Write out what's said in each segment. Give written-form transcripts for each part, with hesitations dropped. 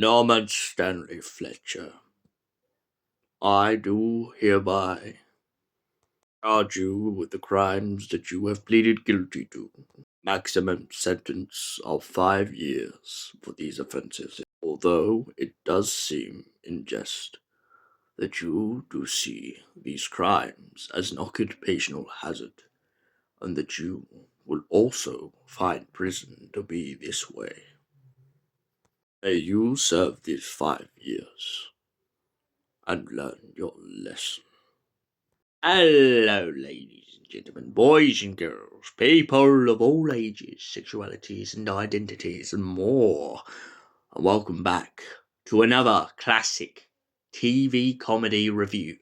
Norman Stanley Fletcher, I do hereby charge you with the crimes that you have pleaded guilty to. Maximum sentence of 5 years for these offences, although it does seem in jest that you do see these crimes as an occupational hazard, and that you will also find prison to be this way. May you serve these 5 years and learn your lesson. Hello, ladies and gentlemen, boys and girls, people of all ages, sexualities and identities, and more. And welcome back to another classic TV comedy review.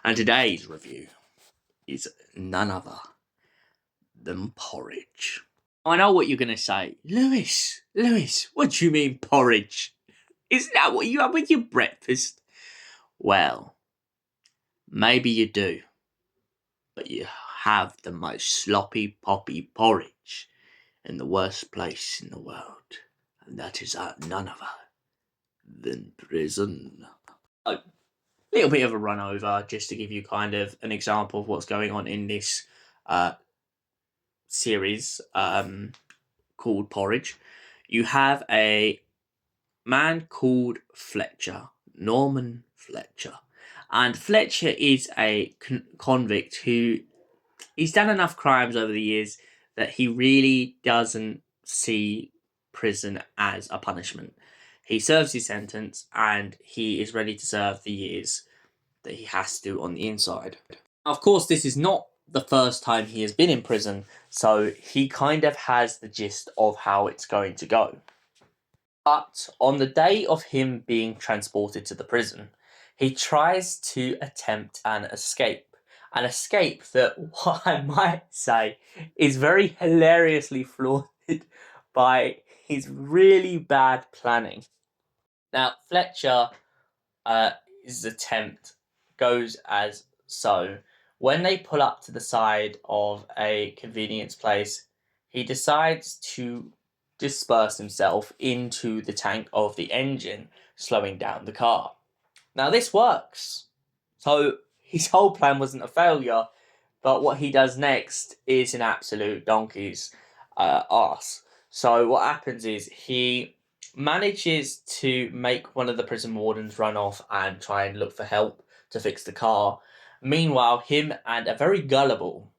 And today's review is none other than Porridge. I know what you're going to say. Lewis, what do you mean porridge? Isn't that what you have with your breakfast? Well, maybe you do. But you have the most sloppy poppy porridge in the worst place in the world. And that is none other than prison. A little bit of a run over just to give you kind of an example of what's going on in this series called Porridge. You have a man called Fletcher, Norman Fletcher. And Fletcher is a convict who he's done enough crimes over the years that he really doesn't see prison as a punishment. He serves his sentence and he is ready to serve the years that he has to on the inside. Of course, this is not the first time he has been in prison, so he kind of has the gist of how it's going to go. But on the day of him being transported to the prison, he tries to attempt an escape. An escape that, what I might say, is very hilariously flawed by his really bad planning. Now, Fletcher's attempt goes as so. When they pull up to the side of a convenience place, he decides to disperse himself into the tank of the engine, slowing down the car. Now, this works. So his whole plan wasn't a failure, but what he does next is an absolute donkey's arse. So what happens is he manages to make one of the prison wardens run off and try and look for help to fix the car. Meanwhile, him and a very gullible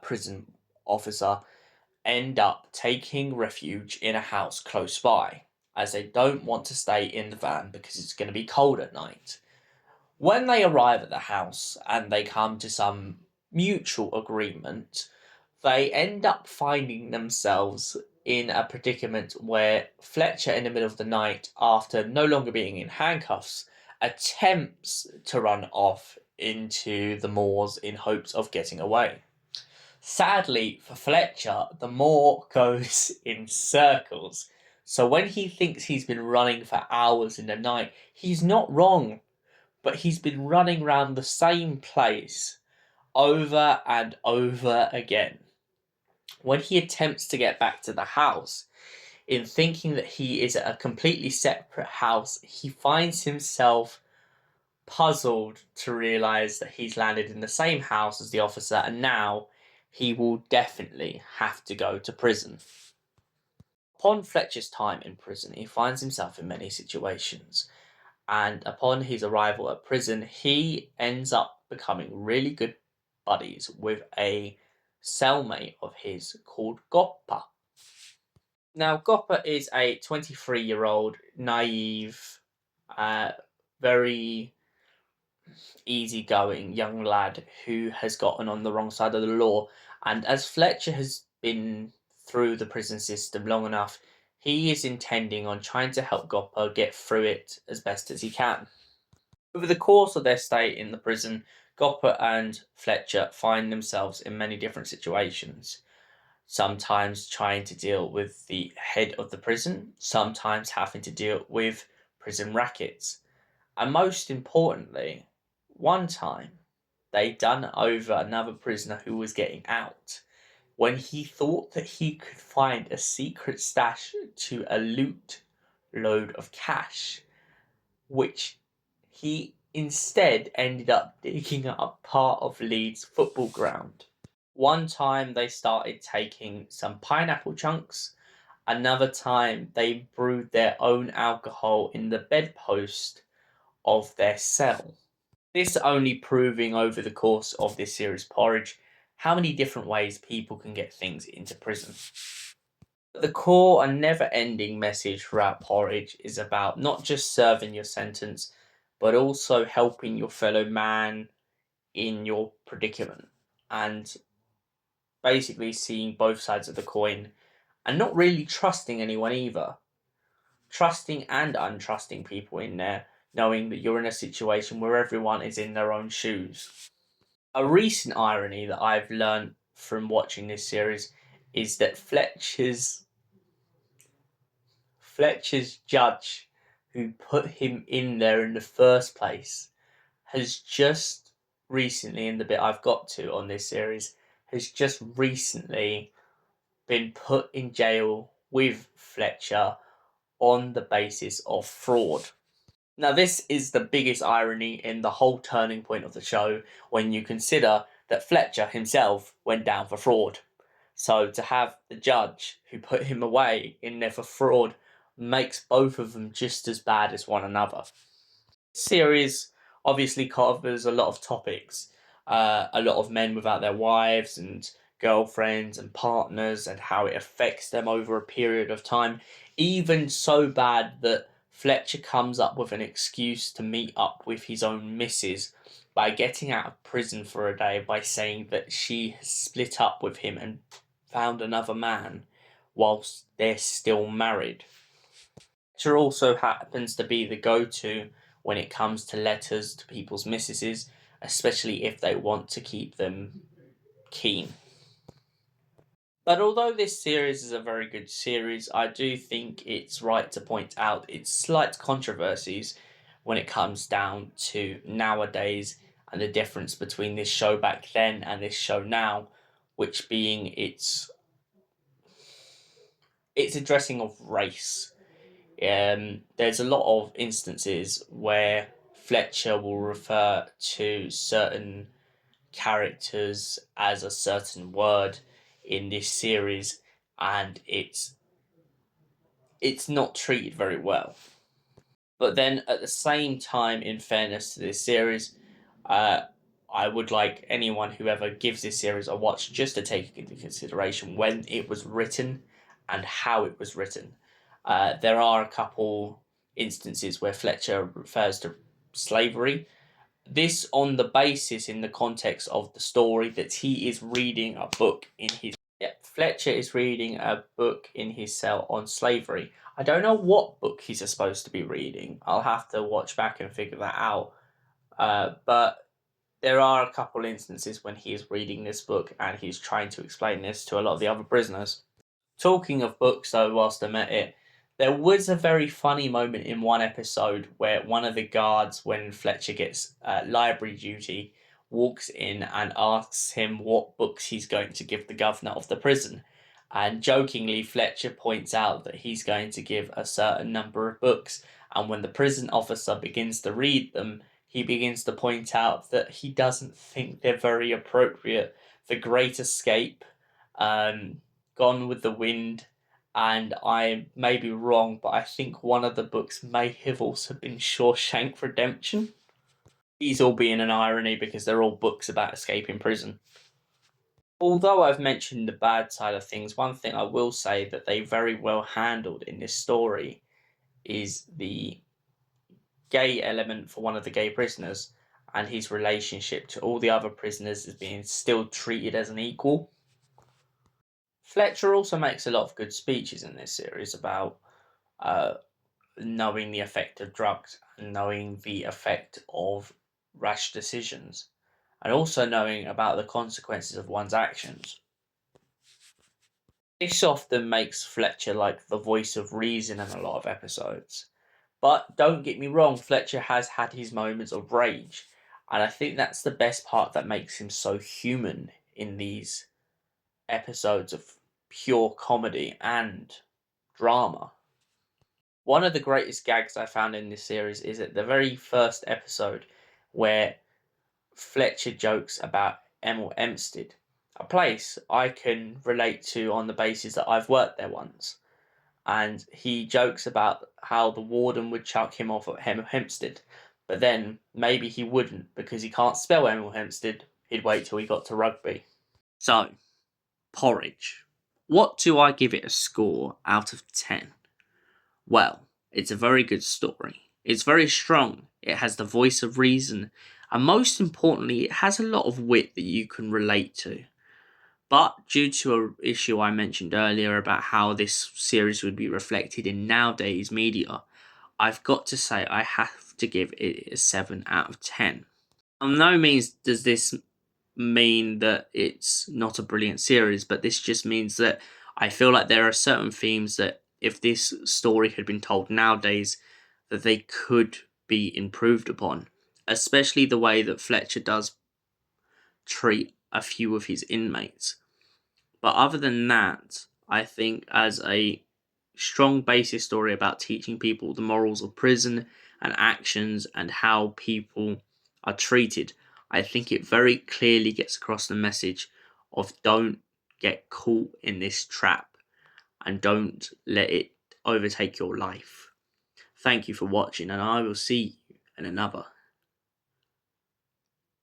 prison officer end up taking refuge in a house close by, as they don't want to stay in the van because it's going to be cold at night. When they arrive at the house and they come to some mutual agreement, they end up finding themselves in a predicament where Fletcher, in the middle of the night, after no longer being in handcuffs, attempts to run off into the moors in hopes of getting away. Sadly for Fletcher, the moor goes in circles. So when he thinks he's been running for hours in the night, he's not wrong. But he's been running around the same place over and over again. When he attempts to get back to the house, in thinking that he is at a completely separate house, he finds himself puzzled to realise that he's landed in the same house as the officer, and now he will definitely have to go to prison. Upon Fletcher's time in prison, he finds himself in many situations. And upon his arrival at prison, he ends up becoming really good buddies with a cellmate of his called Gopper. Now, Gopper is a 23-year-old, naive, very easygoing young lad who has gotten on the wrong side of the law. And as Fletcher has been through the prison system long enough, he is intending on trying to help Gopper get through it as best as he can. Over the course of their stay in the prison, Gopper and Fletcher find themselves in many different situations. Sometimes trying to deal with the head of the prison, sometimes having to deal with prison rackets. And most importantly, one time they done over another prisoner who was getting out, when he thought that he could find a secret stash to a loot load of cash, which he instead ended up digging up part of Leeds' football ground. One time they started taking some pineapple chunks, another time they brewed their own alcohol in the bedpost of their cell. This only proving over the course of this series Porridge how many different ways people can get things into prison. The core and never-ending message throughout Porridge is about not just serving your sentence, but also helping your fellow man in your predicament, and basically seeing both sides of the coin, and not really trusting anyone either. Trusting and untrusting people in there, knowing that you're in a situation where everyone is in their own shoes. A recent irony that I've learned from watching this series is that Fletcher's judge, who put him in there in the first place, has just recently, in the bit I've got to on this series, has just recently been put in jail with Fletcher on the basis of fraud. Now, this is the biggest irony in the whole turning point of the show when you consider that Fletcher himself went down for fraud. So to have the judge who put him away in there for fraud makes both of them just as bad as one another. This series obviously covers a lot of topics. A lot of men without their wives and girlfriends and partners, and how it affects them over a period of time. Even so bad that Fletcher comes up with an excuse to meet up with his own missus by getting out of prison for a day by saying that she has split up with him and found another man whilst they're still married. Fletcher also happens to be the go-to when it comes to letters to people's missuses, especially if they want to keep them keen. But although this series is a very good series, I do think it's right to point out its slight controversies when it comes down to nowadays and the difference between this show back then and this show now, which being its addressing of race. There's a lot of instances where Fletcher will refer to certain characters as a certain word in this series, and it's not treated very well. But then at the same time, in fairness to this series, I would like anyone who ever gives this series a watch just to take into consideration when it was written and how it was written. There are a couple instances where Fletcher refers to slavery. This on the basis, in the context of the story, that he is reading a book in his... Yeah, Fletcher is reading a book in his cell on slavery. I don't know what book he's supposed to be reading. I'll have to watch back and figure that out. But there are a couple instances when he is reading this book and he's trying to explain this to a lot of the other prisoners. Talking of books, though, whilst I'm at it, there was a very funny moment in one episode where one of the guards, when Fletcher gets library duty, walks in and asks him what books he's going to give the governor of the prison. And jokingly, Fletcher points out that he's going to give a certain number of books, and when the prison officer begins to read them, he begins to point out that he doesn't think they're very appropriate. The Great Escape, Gone with the Wind, and I may be wrong, but I think one of the books may have also been Shawshank Redemption. These all being an irony because they're all books about escaping prison. Although I've mentioned the bad side of things, one thing I will say that they very well handled in this story is the gay element for one of the gay prisoners, and his relationship to all the other prisoners as being still treated as an equal. Fletcher also makes a lot of good speeches in this series about knowing the effect of drugs and knowing the effect of rash decisions, and also knowing about the consequences of one's actions. This often makes Fletcher like the voice of reason in a lot of episodes. But don't get me wrong, Fletcher has had his moments of rage, and I think that's the best part that makes him so human in these episodes of pure comedy and drama. One of the greatest gags I found in this series is at the very first episode where Fletcher jokes about Emil Hempstead, a place I can relate to on the basis that I've worked there once. And he jokes about how the warden would chuck him off at Emil Hempstead, but then maybe he wouldn't because he can't spell Emil Hempstead. He'd wait till he got to rugby. So, Porridge. What do I give it a score out of 10? Well, it's a very good story. It's very strong. It has the voice of reason. And most importantly, it has a lot of wit that you can relate to. But due to an issue I mentioned earlier about how this series would be reflected in nowadays media, I've got to say I have to give it a 7 out of 10. On no means does this mean that it's not a brilliant series, but this just means that I feel like there are certain themes that if this story had been told nowadays, that they could be improved upon, especially the way that Fletcher does treat a few of his inmates. But other than that, I think as a strong basis story about teaching people the morals of prison and actions and how people are treated, I think it very clearly gets across the message of don't get caught in this trap and don't let it overtake your life. Thank you for watching, and I will see you in another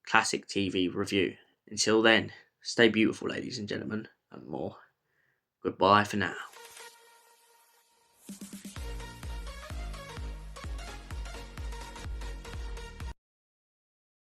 classic TV review. Until then, stay beautiful, ladies and gentlemen, and more. Goodbye for now.